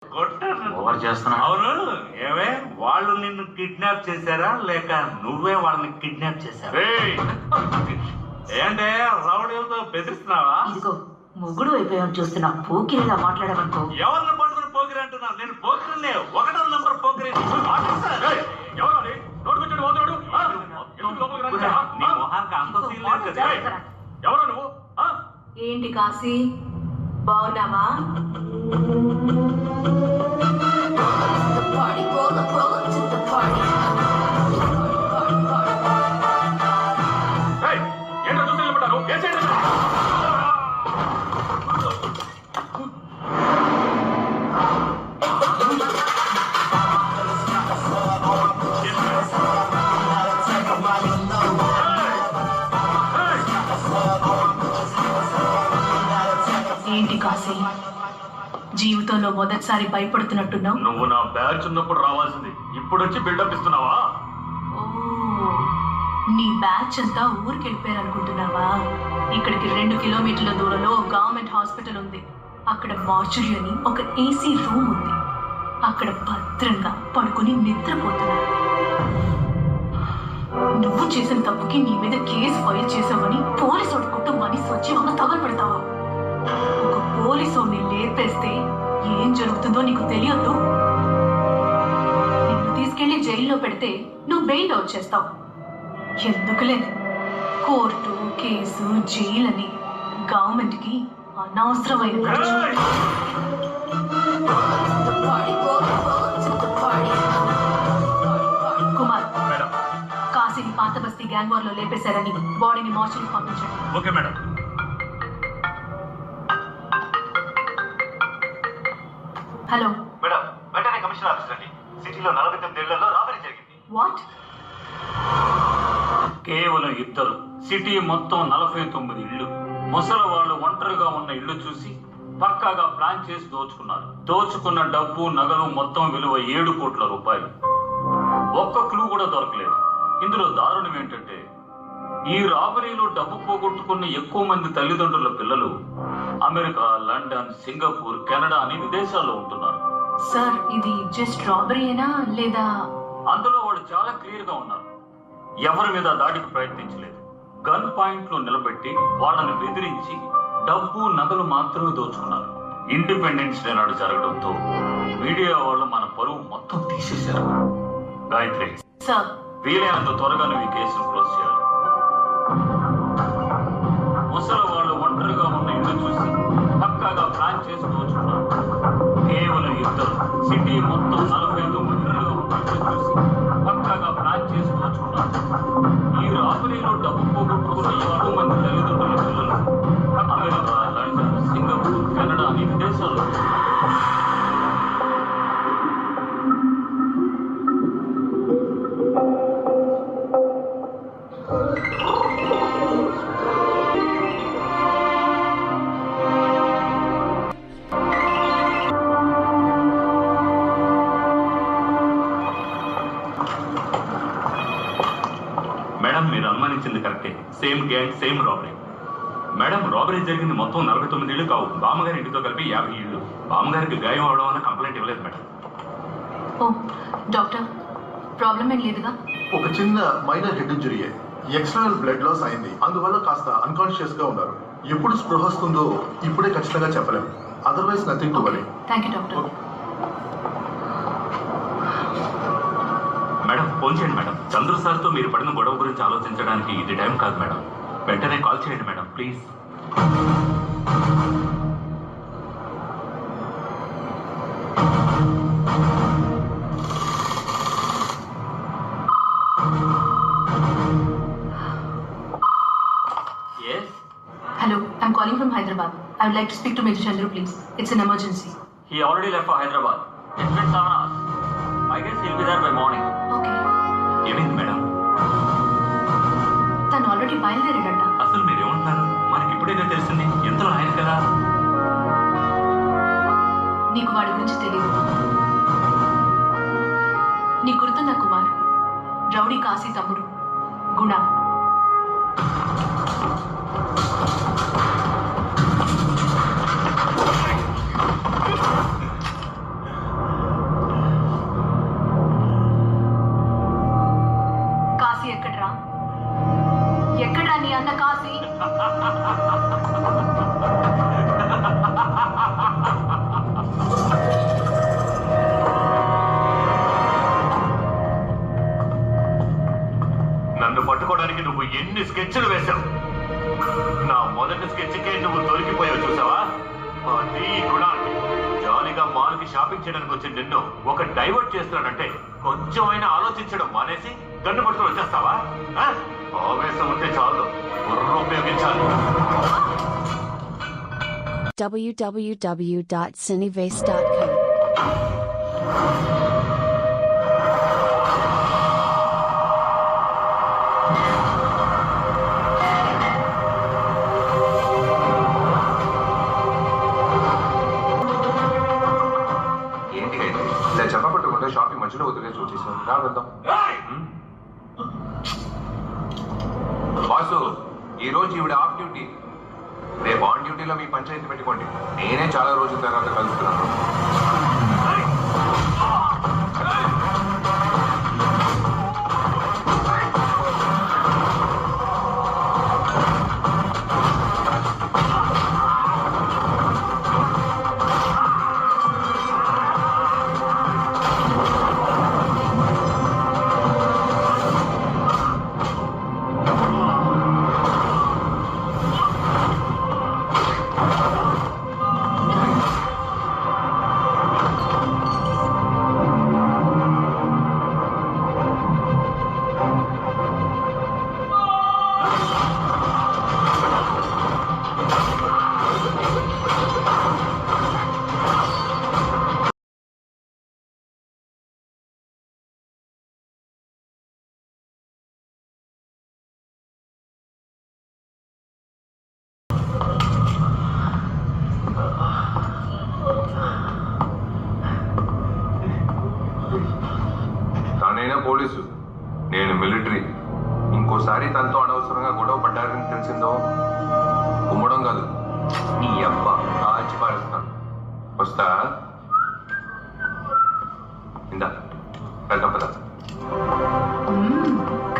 Over చేస్తున్నావు. అవును, ఏమే వాళ్ళు నిన్ను కిడ్నాప్ చేశారా లేక నువ్వే వాళ్ళని కిడ్నాప్ చేశారా? ఏంటే రౌడీలతో బెదిరిస్తున్నావా? ఇదిగో మొగుడు అయిపోయాను చూస్తున్నా, పోకిరిలా మాట్లాడమనుకో. ఎవరిని పట్టుకుని పోకిరి అంటున్నా? నేను పోకిరినే, 1వ నంబర్ పోకిరి. నీ మొహానికి అంత సీన్ లేదు కదా. ఎవరు నువ్వు? ఏంటి కాశీ, బాగున్నావా? ఏంటో చూసి నిలబడ్డారు? ఏం చేయండి? ఏంటి కాశీ, జీవితంలో మొదటిసారి భయపడుతున్నట్టున్నావు? నువ్వు నా బ్యాచ్ ఉన్నప్పుడు రావాల్సింది, ఇప్పుడు వచ్చి బిల్డప్ ఇస్తున్నావా? ఓ, నీ బ్యాచ్ అంతా ఊరికి వెళ్ళిపోయారు అనుకుంటున్నావా? ఇక్కడికి 2 కిలోమీటర్ల దూరంలో గవర్నమెంట్ హాస్పిటల్ ఉంది. అక్కడ మార్చురీ అని ఒక ఏసీ రూమ్ ఉంది. అక్కడ భద్రంగా పడుకుని నిద్రపోతున్నారు. నువ్వు చేసిన తప్పుకి నీ మీద కేసు ఫైల్ చేసావని పోలీసు వాడి కుటుంబాన్ని స్వచ్ఛంగా తగలు పెడతావా? ఒక పోలీసుని లేపేస్తే ఏం జరుగుతుందో నీకు తెలియదు. నిన్ను తీసుకెళ్లి జైల్లో పెడితే నువ్వు బెయిల్ వచ్చేస్తావు. ఎందుకులే కోర్టు కేసు జైలని గవర్నమెంట్ కి అనవసరమైన ఖర్చు. కుమార్, కాశీని పాత బస్తీ గ్యాంగ్ వార్ లో లేపేశారని బాడీని మార్చురీకి పంపించండి. Okay madam. హలో మేడం, వెంటనే కమిషనర్ ఆఫీస్ రండి. సిటీలో 49 ఏళ్లలో రాబరీ జరిగింది. వాట్? కేవలం 2. సిటీ మొత్తం 49 ఇళ్ళు. ముసలి వాళ్ళు ఒంటరిగా ఉన్న ఇళ్ళు చూసి పక్కాగా ప్లాన్ చేసి దోచుకున్నారు. దోచుకున్న డబ్బు నగలు మొత్తం విలువ 7 కోట్ల రూపాయలు. ఒక్క క్లూ కూడా దొరకలేదు. ఇందులో దారుణం ఏంటంటే ఈ రాబరీలో డబ్బు పోగొట్టుకున్న ఎక్కువ మంది తల్లిదండ్రుల పిల్లలు అమెరికా, లండన్, సింగపూర్, కెనడా అని విదేశాల్లో ఉంటున్నారు. సార్, ఇది జస్ట్ రాబరీయేనా లేదా? అందులో వాళ్ళు చాలా క్లియర్ గా ఉన్నారు. ఎవరి మీద దాడికి ప్రయత్నించలేదు. గన్ పాయింట్ లో నిలబెట్టి వాళ్ళని బెదిరించి డబ్బు నగలు మాత్రమే దోచుకున్నారు. ఇండిపెండెన్స్ డే నాడు జరగడంతో మీడియా వాళ్ళు మన పరువు మొత్తం తీసేశారు. గాయత్రి, సార్, వీలైనంత త్వరగా నువ్వు ఈ కేసును క్లోజ్ చేయాలి. ముసలి వాళ్ళు ఒంటరిగా ఉన్న ఇల్లు చూసి పక్కాగా ప్లాన్ చేసి దోచుకున్నారు. కేవలం 2. సిటీ మొత్తం 49 ఇళ్ళు చూసి పక్కాగా ప్లాన్ చేసి దోచుకున్నారు. ఈ రాబరీలో డబ్బు పోగొట్టుకున్న 7 మంది తల్లిదండ్రుల పిల్లలు అమెరికా, లండన్, సింగపూర్, కెనడా అని విదేశాల్లో. మేడం, మీరు అనుమానించింది కరెక్టే. Same gang, same robbery. Madam, robbery జరిగింది మొత్తం 49 ఇళ్ళు కావు. బామ్మగారి ఇంటితో కలిపి 50 ఇళ్ళు. బామ్మగారికి గాయం అవడం వల్ల కంప్లైంట్ ఇవ్వలేదు మేడం. ఓ డాక్టర్, ప్రాబ్లం ఏం లేదుగా? ఒక చిన్న మైనర్ హెడ్ ఇంజరీయే. ఎక్స్టర్నల్ బ్లడ్ లాస్ అయింది. అందువల్ల కాస్త అన్కాన్షియస్ గా ఉన్నారు. ఎప్పుడు స్పృహ వస్తుందో ఇప్పుడే ఖచ్చితంగా చెప్పలేము. Otherwise nothing to worry. Thank you doctor. Madam, phone చేయండి మేడం. చంద్ర సార్తో మీరు పడిన గొడవ గురించి ఆలోచించడానికి ఇది టైం కాదు మేడం. వెంటనే కాల్ చేయండి madam, please. Hello, I'm calling from Hyderabad. I would like to speak to Major Chandru, please. It's an emergency. He already left for Hyderabad. It's been 7 hours. I guess he'll be there by morning. Okay. ఏమైంది madam? తను already బయలుదేరాడట. అసలు మీరేమంటున్నారు? మనకి ఇప్పుడేగా తెలిసింది. ఎంతలో ఆయన కదా. నీకు వాడి గురించి తెలియదు. నీ గుర్తుందా కుమార్? రౌడీ కాశీ తమ్ముడు గుణ. ఇప్పటికి నువ్వు ఎన్ని స్కెచ్లు వేశావు. నా మొదటి స్కెచ్కే నువ్వు దొరికిపోయావు చూసావా? అది ఈ గుణానికి. జాలీగా మాల్కి షాపింగ్ చేయడానికి వచ్చి నిన్ను ఒక డైవర్ట్ చేస్తున్నాడంటే కొంచెం అయినా ఆలోచించడం మానేసి గన్ను పట్టుకుని వచ్చేస్తావా? ఆవేశం ఉంటే చాలు, బుర్ర ఉపయోగించాలి. www.cinevase.co ఏంటి అయితే ఇలా చెప్పబట్టుకుంటే షాపింగ్ మధ్యలో వదిలేసి వచ్చేసాం. రా వెళ్దాం. బాసు, ఈ రోజు ఈవిడ ఆఫ్ డ్యూటీ. రేపు ఆన్ డ్యూటీలో మీ పంచాయతీ పెట్టుకోండి. నేనే చాలా రోజుల తర్వాత కలుస్తున్నాను. తానైనా పోలీసు, నేను మిలిటరీ. ఇంకోసారి తనతో అనవసరంగా గొడవ పడ్డారని తెలిసిందో కుమ్మడం కాదు, నీ అబ్బ కాల్చి పారేస్తాను. వస్తా. ఇందా వెళ్దాం పద.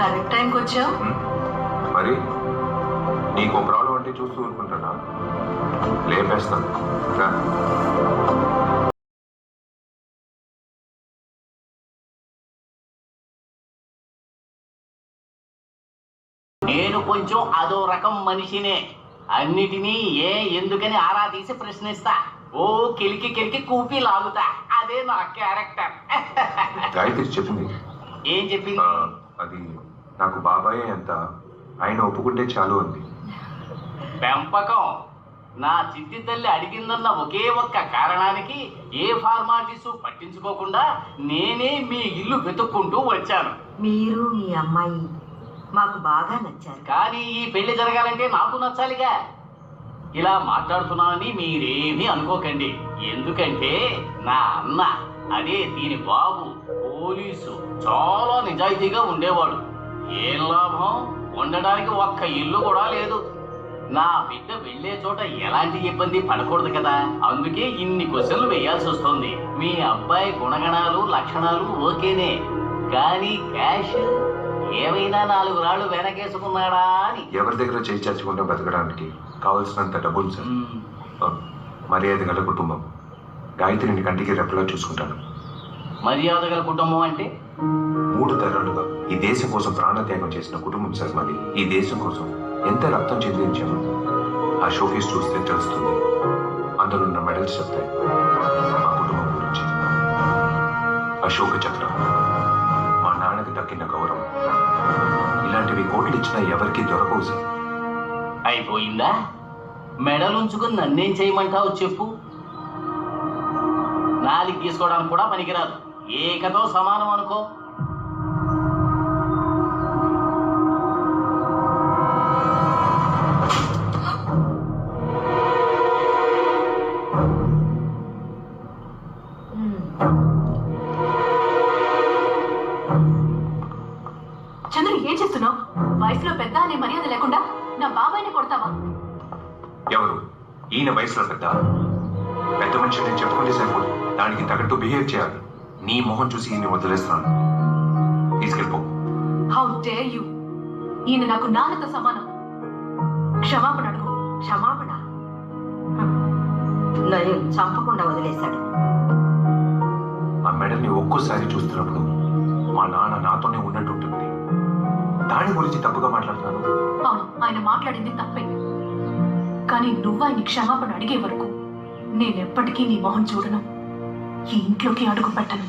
కరెక్ట్ టైంకి వచ్చావు. మరి నీకు ప్రాబ్లం అంటే చూస్తూ ఊరుకుంటానా? లేపేస్తాను. రా. నేను కొంచెం అదో రకం మనిషినే. అన్నిటినీ ఎందుకని ఆరా తీసి ప్రశ్నిస్తా. ఓ కెలికి కెలికి కూపి లాగుతా. అదే నా క్యారెక్టర్. గాయత్రి చెప్పింది. ఏం చెప్పింది? అది నాకు బాబాయ్ అంత, ఆయన ఒప్పుకుంటే చాలు అంది. పెంపకం. నా చిట్టి తల్లి అడిగిందన్న ఒకే ఒక్క కారణానికి ఏ ఫార్మాలిటీస్ పట్టించుకోకుండా నేనే మీ ఇల్లు వెతుక్కుంటూ వచ్చాను. మీరు మీ అమ్మాయి మాకు బాగా నచ్చారు. కానీ ఈ పెళ్లి జరగాలంటే నాకు నచ్చాలిగా. ఇలా మాట్లాడుతున్నానని మీరేమీ అనుకోకండి. ఎందుకంటే నా అన్న, అదే దీని బాబు, పోలీసు, చాలా నిజాయితీగా ఉండేవాడు. ఏం లాభం, ఉండడానికి ఒక్క ఇల్లు కూడా లేదు. నా బిడ్డ వెళ్లే చోట ఎలాంటి ఇబ్బంది పడకూడదు కదా, అందుకే ఇన్ని క్వశ్చన్లు వేయాల్సి వస్తుంది. మీ అబ్బాయి గుణగణాలు లక్షణాలు ఓకేనే, కానీ క్యాష్ ఏమైనా 4 రాళ్ళు వెనకేసుకున్నాడా అని. ఎవరి దగ్గర చేయి చచ్చుకుంటే బతకడానికి కావలసినంత డబ్బులు సార్. మర్యాద గల కుటుంబం. గాయత్రిని కంటికి రెప్పలా చూసుకుంటాను. మర్యాద గల కుటుంబం అంటే 3 తరాలుగా ఈ దేశం కోసం ప్రాణత్యాగం చేసిన కుటుంబం సార్ మాది. ఈ దేశం కోసం ఎంత రక్తం చెందించాము ఆ షోకేస్ చూస్తే తెలుస్తుంది. అందులో ఉన్న మెడల్స్ చెప్తాయి మా కుటుంబం గురించి. అశోక చక్రం, మా నాన్నకి దక్కిన గౌరవం, ఇలాంటివి కోట్లు ఇచ్చినా ఎవరికి దొరకవు సార్. అయిపోయిందా? మెడలుంచుకుని నన్నేం చేయమంటావు చెప్పు. నాలికి తీసుకోవడానికి కూడా పనికిరాదు. ఏకతో సమానం అనుకో. చంద్రు, ఏం చేస్తున్నావు? వయసులో పెద్ద అనే మర్యాద లేకుండా నా బాబాయ్ని కొడతావా? ఎవరు? ఈయన వయసులో పెద్ద మనిషి నేను చెప్పుకుంటే సరిపోదు, దానికి తగ్గట్టు బిహేవ్ చేయాలి. నీ మొహం చూసి ఈయన్ని వదిలేస్తున్నాను. తీసుకెళ్ళిపో. How dare you! ఈయన నాకు నాన్నతో సమానం. క్షమాపణ అడుగు. క్షమాపణ? నయం చంపకుండా వదిలేశాడు. ఆ మెడల్ని ఒక్కోసారి చూస్తున్నప్పుడు మా నాన్న నాతోనే ఉన్నట్టుంటుంది. దాని గురించి తప్పుగా మాట్లాడుతున్నాను? అవును, ఆయన మాట్లాడింది తప్పే. కానీ నువ్వు ఆయన క్షమాపణ అడిగే వరకు నేనెప్పటికీ నీ మొహం చూడను, ఈ ఇంట్లోకి అడుగు పెట్టను.